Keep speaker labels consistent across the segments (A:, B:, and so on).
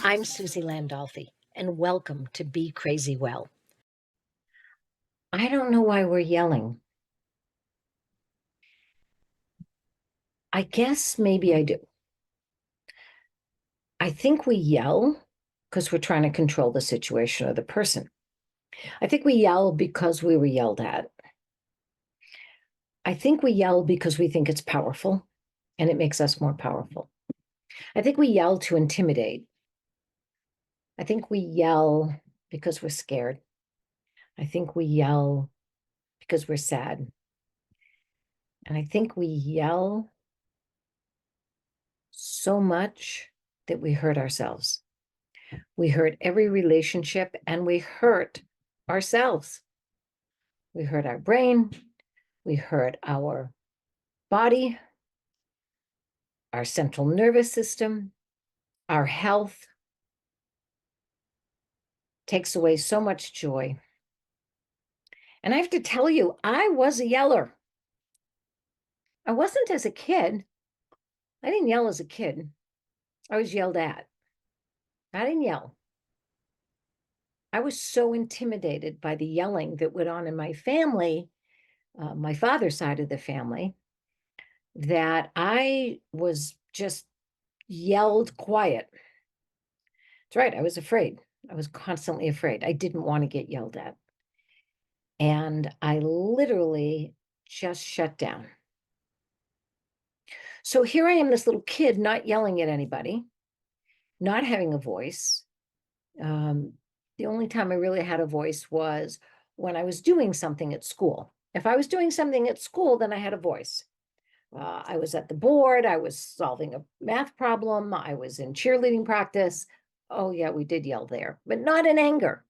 A: I'm Suzy Landolfi, and welcome to Be Crazy Well. I don't know why we're yelling. I guess maybe I do. I think we yell because we're trying to control the situation or the person. I think we yell because we were yelled at. I think we yell because we think it's powerful and it makes us more powerful. I think we yell to intimidate. I think we yell because we're scared. I think we yell because we're sad. And I think we yell so much that we hurt ourselves. We hurt every relationship and we hurt ourselves. We hurt our brain. We hurt our body, our central nervous system, our health. Takes away so much joy. And I have to tell you, I was a yeller. I wasn't as a kid. I didn't yell as a kid. I was yelled at. I didn't yell. I was so intimidated by the yelling that went on in my family, my father's side of the family, that I was just yelled quiet. That's right. I was afraid. I was constantly afraid. I didn't want to get yelled at. And I literally just shut down. So here I am, this little kid, not yelling at anybody, not having a voice. The only time I really had a voice was when I was doing something at school. If I was doing something at school, then I had a voice. I was at the board. I was solving a math problem. I was in cheerleading practice. Oh, yeah, we did yell there, but not in anger.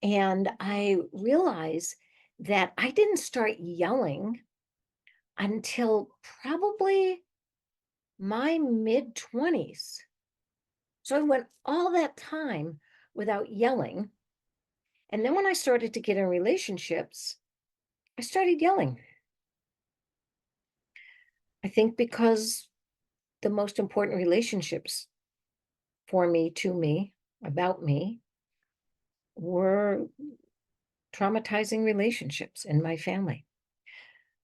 A: And I realized that I didn't start yelling until probably my mid-20s. So I went all that time without yelling. And then when I started to get in relationships, I started yelling. I think because the most important relationships for me, to me, about me, were traumatizing relationships in my family.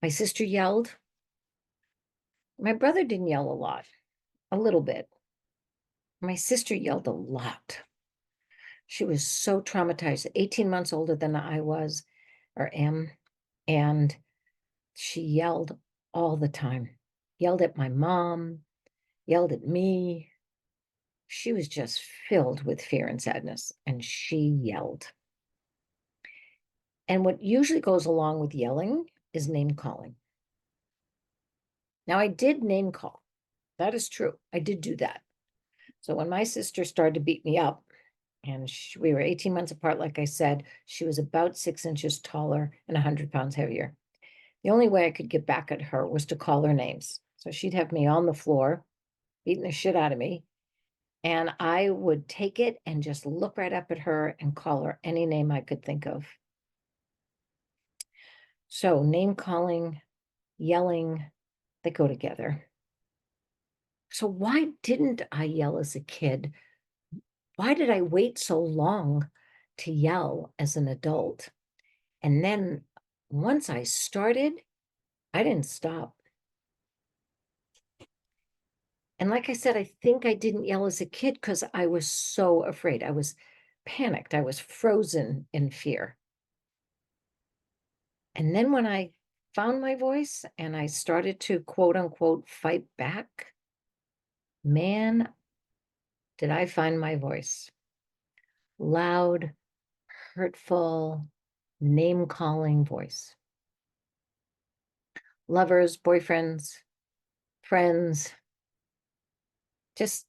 A: My sister yelled. My brother didn't yell a lot, a little bit. My sister yelled a lot. She was so traumatized, 18 months older than I was or am. And she yelled all the time, yelled at my mom, yelled at me. She was just filled with fear and sadness, and she yelled. And what usually goes along with yelling is name calling. Now, I did name call. That is true. I did do that. So when my sister started to beat me up, and we were 18 months apart, like I said, she was about 6 inches taller and 100 pounds heavier. The only way I could get back at her was to call her names. So she'd have me on the floor, beating the shit out of me. And I would take it and just look right up at her and call her any name I could think of. So name calling, yelling, they go together. So why didn't I yell as a kid? Why did I wait so long to yell as an adult? And then once I started, I didn't stop. And like I said, I think I didn't yell as a kid because I was so afraid. I was panicked. I was frozen in fear. And then when I found my voice and I started to quote unquote fight back, man, did I find my voice. Loud, hurtful, name calling voice. Lovers, boyfriends, friends, just,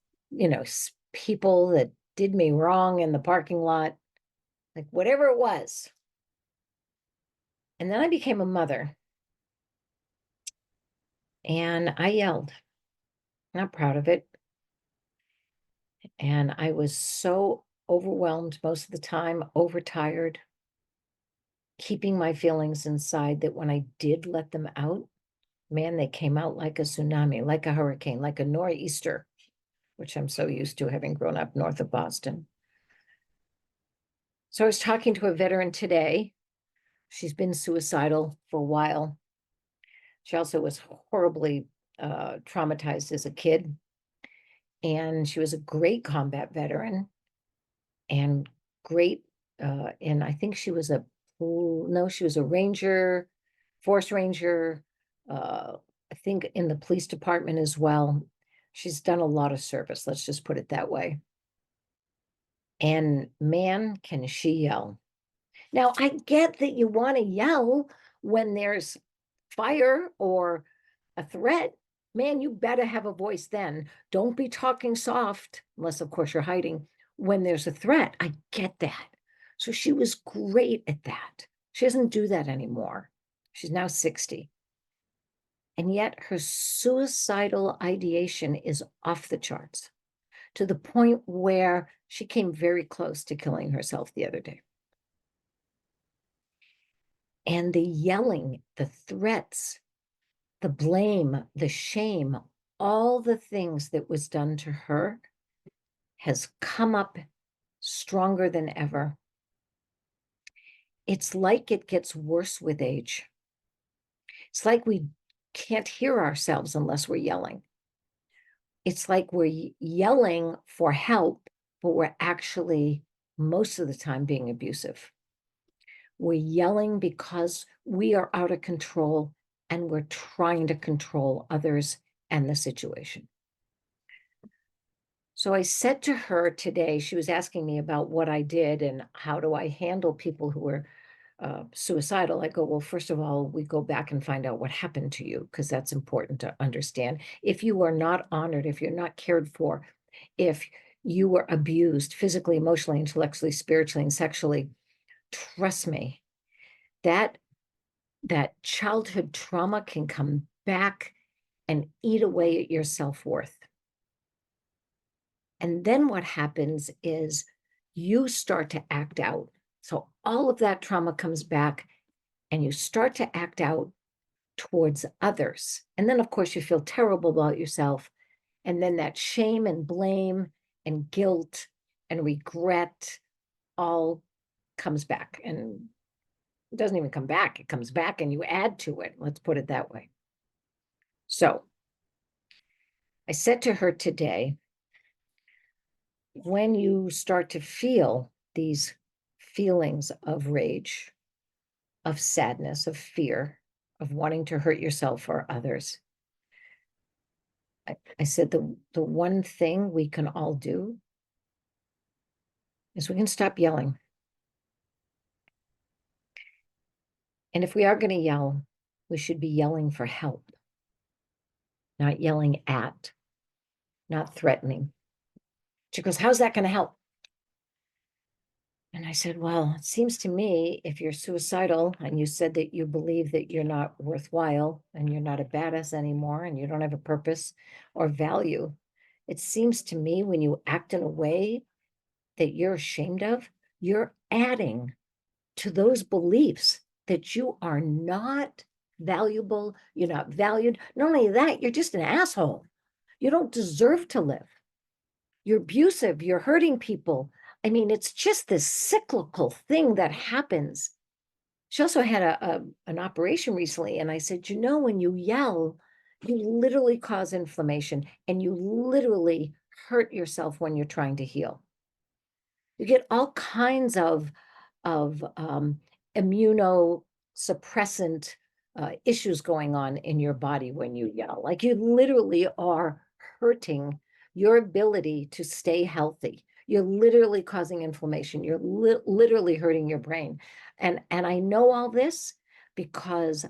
A: people that did me wrong in the parking lot, like whatever it was. And then I became a mother and I yelled. Not proud of it. And I was so overwhelmed most of the time, overtired, keeping my feelings inside that when I did let them out, man, they came out like a tsunami, like a hurricane, like a nor'easter. which I'm so used to having grown up north of Boston. So I was talking to a veteran today. She's been suicidal for a while. She also was horribly traumatized as a kid. And she was a great combat veteran and great. And I think she was she was a ranger, force ranger, I think in the police department as well. She's done a lot of service, let's just put it that way. And man, can she yell. Now, I get that you want to yell when there's fire or a threat. Man, you better have a voice then. Don't be talking soft, unless, of course, you're hiding when there's a threat. I get that. So she was great at that. She doesn't do that anymore. She's now 60. And yet her suicidal ideation is off the charts to the point where she came very close to killing herself the other day. And the yelling, the threats, the blame, the shame, all the things that was done to her has come up stronger than ever. It's like it gets worse with age. It's like we can't hear ourselves unless we're yelling. It's like we're yelling for help, but we're actually most of the time being abusive. We're yelling because we are out of control and we're trying to control others and the situation. So I said to her today, she was asking me about what I did and how do I handle people who are suicidal. I go, well, first of all, we go back and find out what happened to you, because that's important to understand. If you are not honored, if you're not cared for, if you were abused physically, emotionally, intellectually, spiritually, and sexually, trust me, that childhood trauma can come back and eat away at your self-worth. And then what happens is you start to act out. So all of that trauma comes back and you start to act out towards others. And then, of course, you feel terrible about yourself. And then that shame and blame and guilt and regret all comes back. And it doesn't even come back. It comes back and you add to it. Let's put it that way. So I said to her today, when you start to feel these feelings of rage, of sadness, of fear, of wanting to hurt yourself or others, I said the one thing we can all do is we can stop yelling. And if we are going to yell, we should be yelling for help, not yelling at, not threatening. She goes, how's that going to help? And I said, well, it seems to me if you're suicidal and you said that you believe that you're not worthwhile and you're not a badass anymore and you don't have a purpose or value, it seems to me when you act in a way that you're ashamed of, you're adding to those beliefs that you are not valuable, you're not valued. Not only that, you're just an asshole. You don't deserve to live. You're abusive, you're hurting people. I mean, it's just this cyclical thing that happens. She also had an operation recently, and I said, you know, when you yell, you literally cause inflammation and you literally hurt yourself when you're trying to heal. You get all kinds of immunosuppressant issues going on in your body when you yell. Like you literally are hurting your ability to stay healthy. You're literally causing inflammation. You're literally hurting your brain. And I know all this because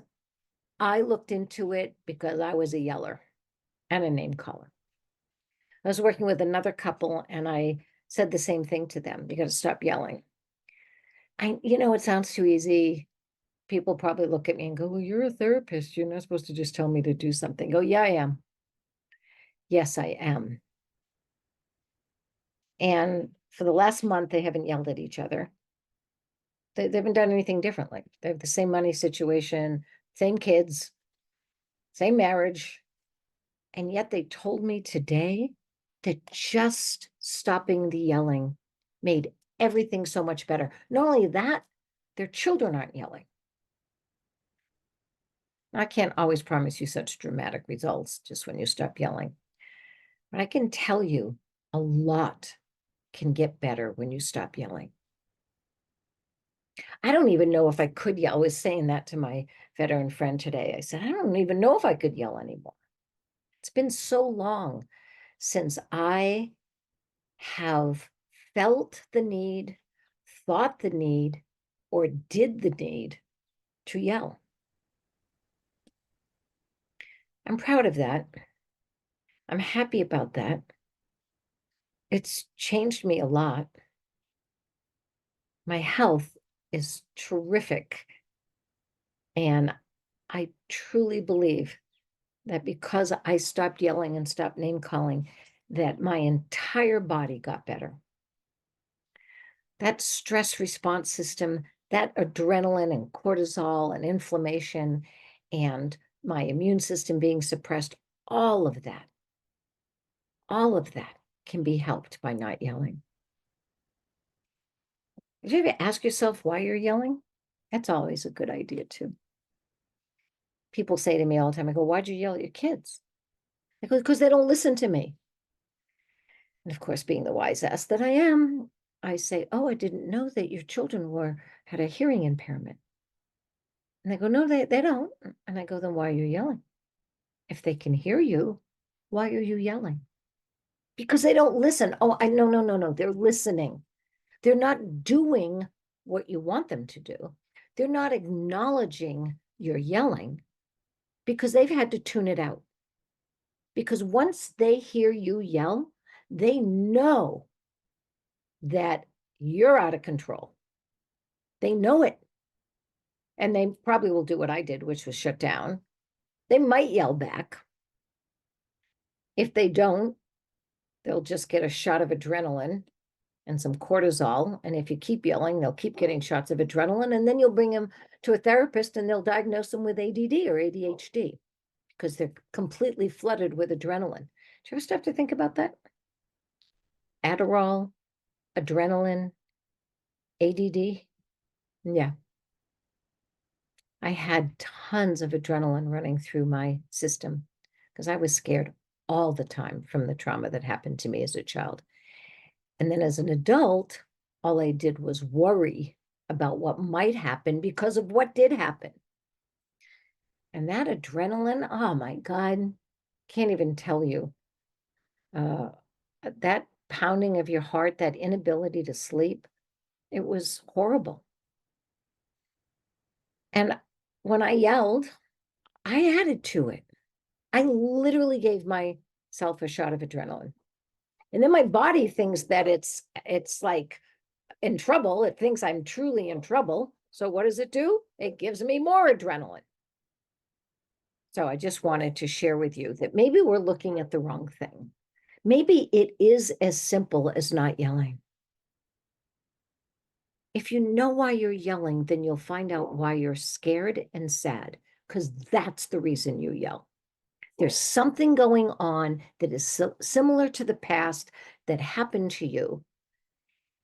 A: I looked into it because I was a yeller and a name caller. I was working with another couple and I said the same thing to them. You got to stop yelling. It sounds too easy. People probably look at me and go, well, you're a therapist. You're not supposed to just tell me to do something. Go, yeah, I am. Yes, I am. And for the last month, they haven't yelled at each other. They haven't done anything differently. They have the same money situation, same kids, same marriage. And yet they told me today that just stopping the yelling made everything so much better. Not only that, their children aren't yelling. I can't always promise you such dramatic results just when you stop yelling. But I can tell you a lot can get better when you stop yelling. I don't even know if I could yell. I was saying that to my veteran friend today. I said, I don't even know if I could yell anymore. It's been so long since I have felt the need, thought the need, or did the need to yell. I'm proud of that. I'm happy about that. It's changed me a lot. My health is terrific. And I truly believe that because I stopped yelling and stopped name calling, that my entire body got better. That stress response system, that adrenaline and cortisol and inflammation and my immune system being suppressed, all of that can be helped by not yelling. Did you ever ask yourself why you're yelling? That's always a good idea too. People say to me all the time, I go, why'd you yell at your kids? I go, because they don't listen to me. And of course, being the wise ass that I am, I say, oh, I didn't know that your children had a hearing impairment. And they go, no, they don't. And I go, then why are you yelling? If they can hear you, why are you yelling? Because they don't listen. Oh, no. They're listening. They're not doing what you want them to do. They're not acknowledging your yelling because they've had to tune it out. Because once they hear you yell, they know that you're out of control. They know it. And they probably will do what I did, which was shut down. They might yell back. If they don't, they'll just get a shot of adrenaline and some cortisol. And if you keep yelling, they'll keep getting shots of adrenaline. And then you'll bring them to a therapist and they'll diagnose them with ADD or ADHD because they're completely flooded with adrenaline. Do you ever stop to think about that? Adderall, adrenaline, ADD. Yeah. I had tons of adrenaline running through my system because I was scared all the time from the trauma that happened to me as a child. And then as an adult, all I did was worry about what might happen because of what did happen. And that adrenaline, oh my God, can't even tell you. That pounding of your heart, that inability to sleep, it was horrible. And when I yelled, I added to it. I literally gave myself a shot of adrenaline. And then my body thinks that it's like in trouble. It thinks I'm truly in trouble. So what does it do? It gives me more adrenaline. So I just wanted to share with you that maybe we're looking at the wrong thing. Maybe it is as simple as not yelling. If you know why you're yelling, then you'll find out why you're scared and sad, because that's the reason you yell. There's something going on that is similar to the past that happened to you.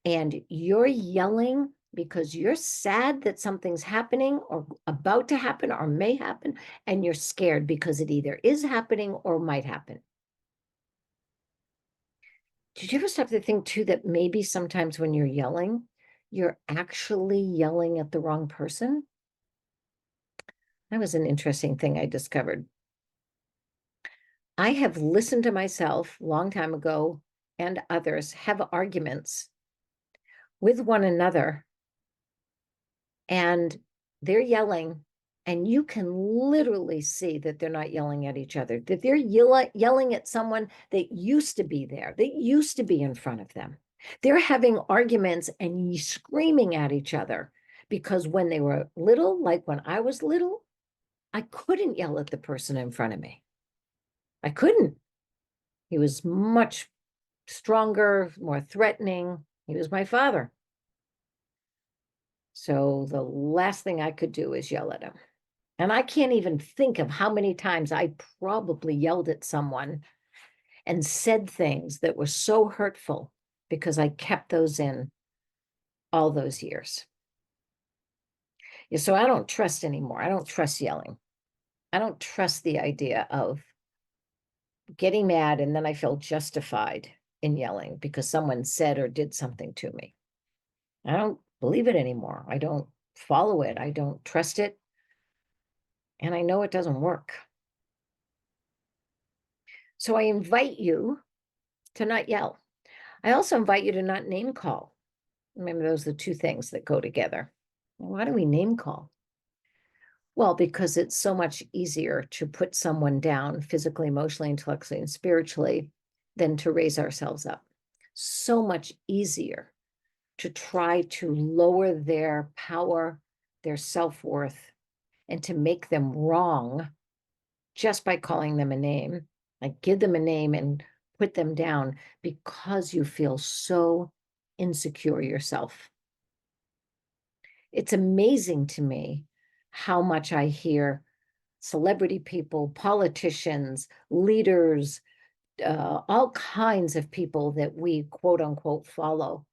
A: And you're yelling because you're sad that something's happening or about to happen or may happen. And you're scared because it either is happening or might happen. Did you ever stop to think too that maybe sometimes when you're yelling, you're actually yelling at the wrong person? That was an interesting thing I discovered. I have listened to myself a long time ago and others have arguments with one another and they're yelling and you can literally see that they're not yelling at each other, that they're yelling at someone that used to be there, that used to be in front of them. They're having arguments and screaming at each other because when they were little, like when I was little, I couldn't yell at the person in front of me. I couldn't. He was much stronger, more threatening. He was my father. So the last thing I could do is yell at him. And I can't even think of how many times I probably yelled at someone and said things that were so hurtful because I kept those in all those years. Yeah, so I don't trust anymore. I don't trust yelling. I don't trust the idea of getting mad and then I feel justified in yelling because someone said or did something to me. I don't believe it anymore. I don't follow it. I don't trust it. And I know it doesn't work. So I invite you to not yell. I also invite you to not name call. Remember, those are the two things that go together. Why do we name call? Well, because it's so much easier to put someone down physically, emotionally, intellectually, and spiritually than to raise ourselves up. So much easier to try to lower their power, their self-worth, and to make them wrong just by calling them a name, like give them a name and put them down because you feel so insecure yourself. It's amazing to me how much I hear celebrity people, politicians, leaders, all kinds of people that we quote unquote follow,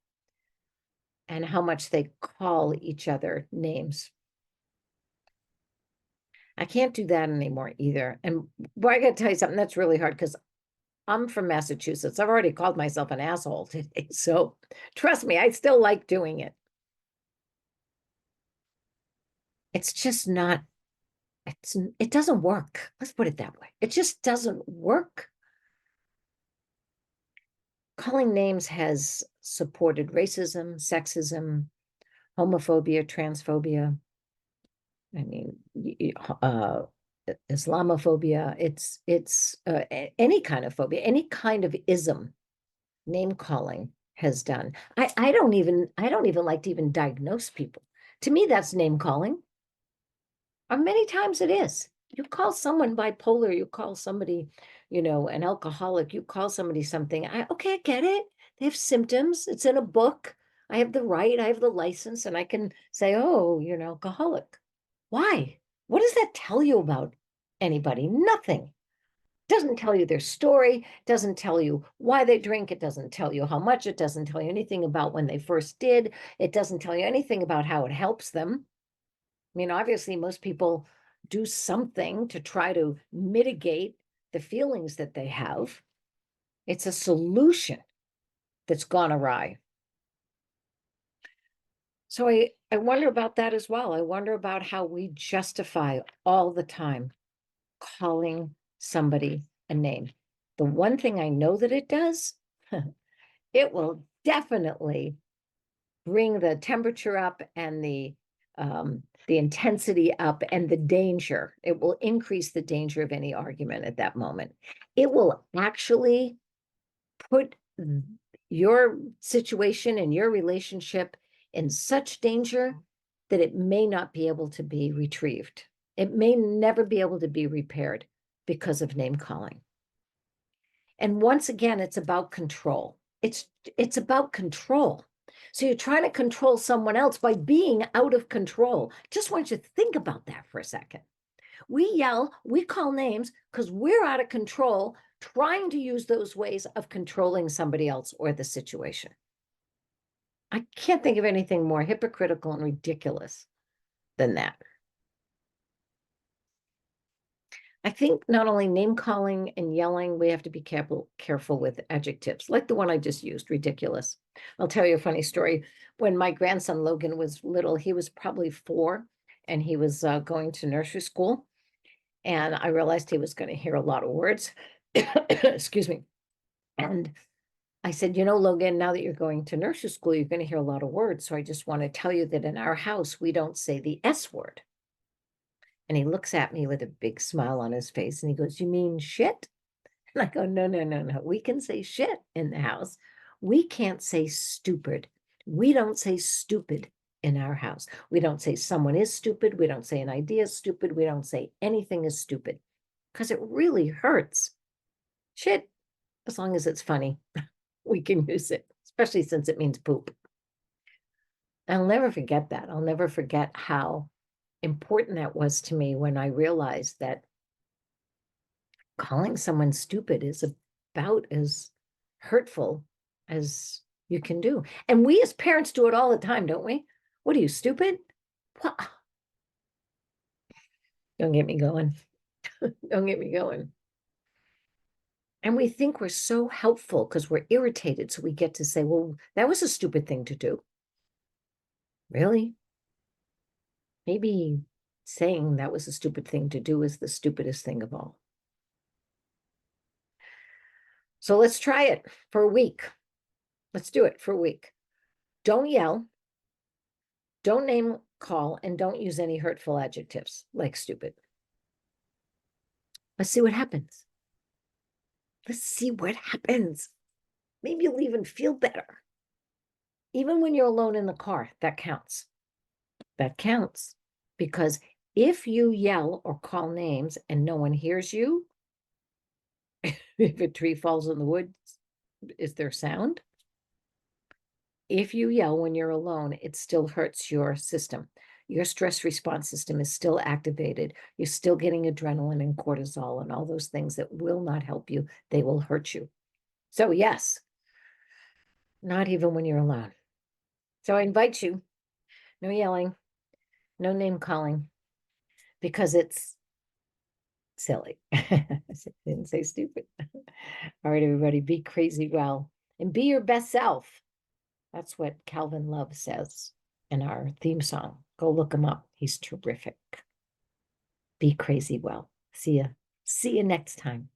A: and how much they call each other names. I can't do that anymore either. And boy, I got to tell you something that's really hard because I'm from Massachusetts. I've already called myself an asshole today. So trust me, I still like doing it. It's just not, it doesn't work. Let's put it that way. It just doesn't work. Calling names has supported racism, sexism, homophobia, transphobia. I mean, Islamophobia. It's any kind of phobia, any kind of ism. Name calling has done. I don't even like to even diagnose people. To me, that's name calling. Many times it is. You call someone bipolar, you call somebody, an alcoholic, you call somebody something. Okay, I get it. They have symptoms. It's in a book. I have the right, I have the license, and I can say, oh, you're an alcoholic. Why? What does that tell you about anybody? Nothing. Doesn't tell you their story, doesn't tell you why they drink, it doesn't tell you how much, it doesn't tell you anything about when they first did, it doesn't tell you anything about how it helps them. I mean, obviously, most people do something to try to mitigate the feelings that they have. It's a solution that's gone awry. So I wonder about that as well. I wonder about how we justify all the time calling somebody a name. The one thing I know that it does, it will definitely bring the temperature up and the intensity up and the danger. It will increase the danger of any argument at that moment. It will actually put your situation and your relationship in such danger that it may not be able to be retrieved. It may never be able to be repaired because of name calling. And once again, it's about control. It's about control. So you're trying to control someone else by being out of control. Just want you to think about that for a second. We yell, we call names because we're out of control, trying to use those ways of controlling somebody else or the situation. I can't think of anything more hypocritical and ridiculous than that. I think not only name calling and yelling, we have to be careful with adjectives, like the one I just used, ridiculous. I'll tell you a funny story. When my grandson Logan was little, he was probably 4, and he was going to nursery school. And I realized he was going to hear a lot of words. Excuse me. And I said, Logan, now that you're going to nursery school, you're going to hear a lot of words. So I just want to tell you that in our house, we don't say the S word. And he looks at me with a big smile on his face and he goes, you mean shit? And I go, no, no, no, no. We can say shit in the house. We can't say stupid. We don't say stupid in our house. We don't say someone is stupid. We don't say an idea is stupid. We don't say anything is stupid because it really hurts. Shit, as long as it's funny, we can use it, especially since it means poop. I'll never forget that. I'll never forget how important that was to me when I realized that calling someone stupid is about as hurtful as you can do. And we as parents do it all the time, don't we? What are you, stupid? What? Don't get me going. Don't get me going. And we think we're so helpful because we're irritated. So we get to say, well, that was a stupid thing to do. Really? Maybe saying that was a stupid thing to do is the stupidest thing of all. So let's try it for a week. Let's do it for a week. Don't yell. Don't name call, and don't use any hurtful adjectives like stupid. Let's see what happens. Let's see what happens. Maybe you'll even feel better. Even when you're alone in the car, that counts. That counts. Because if you yell or call names and no one hears you, if a tree falls in the woods, is there sound? If you yell when you're alone, it still hurts your system. Your stress response system is still activated. You're still getting adrenaline and cortisol and all those things that will not help you. They will hurt you. So yes, not even when you're alone. So I invite you, no yelling, no name calling, because it's silly. I didn't say stupid. All right, everybody, be crazy well and be your best self. That's what Kalvin Love says in our theme song. Go look him up. He's terrific. Be crazy well. See ya. See you next time.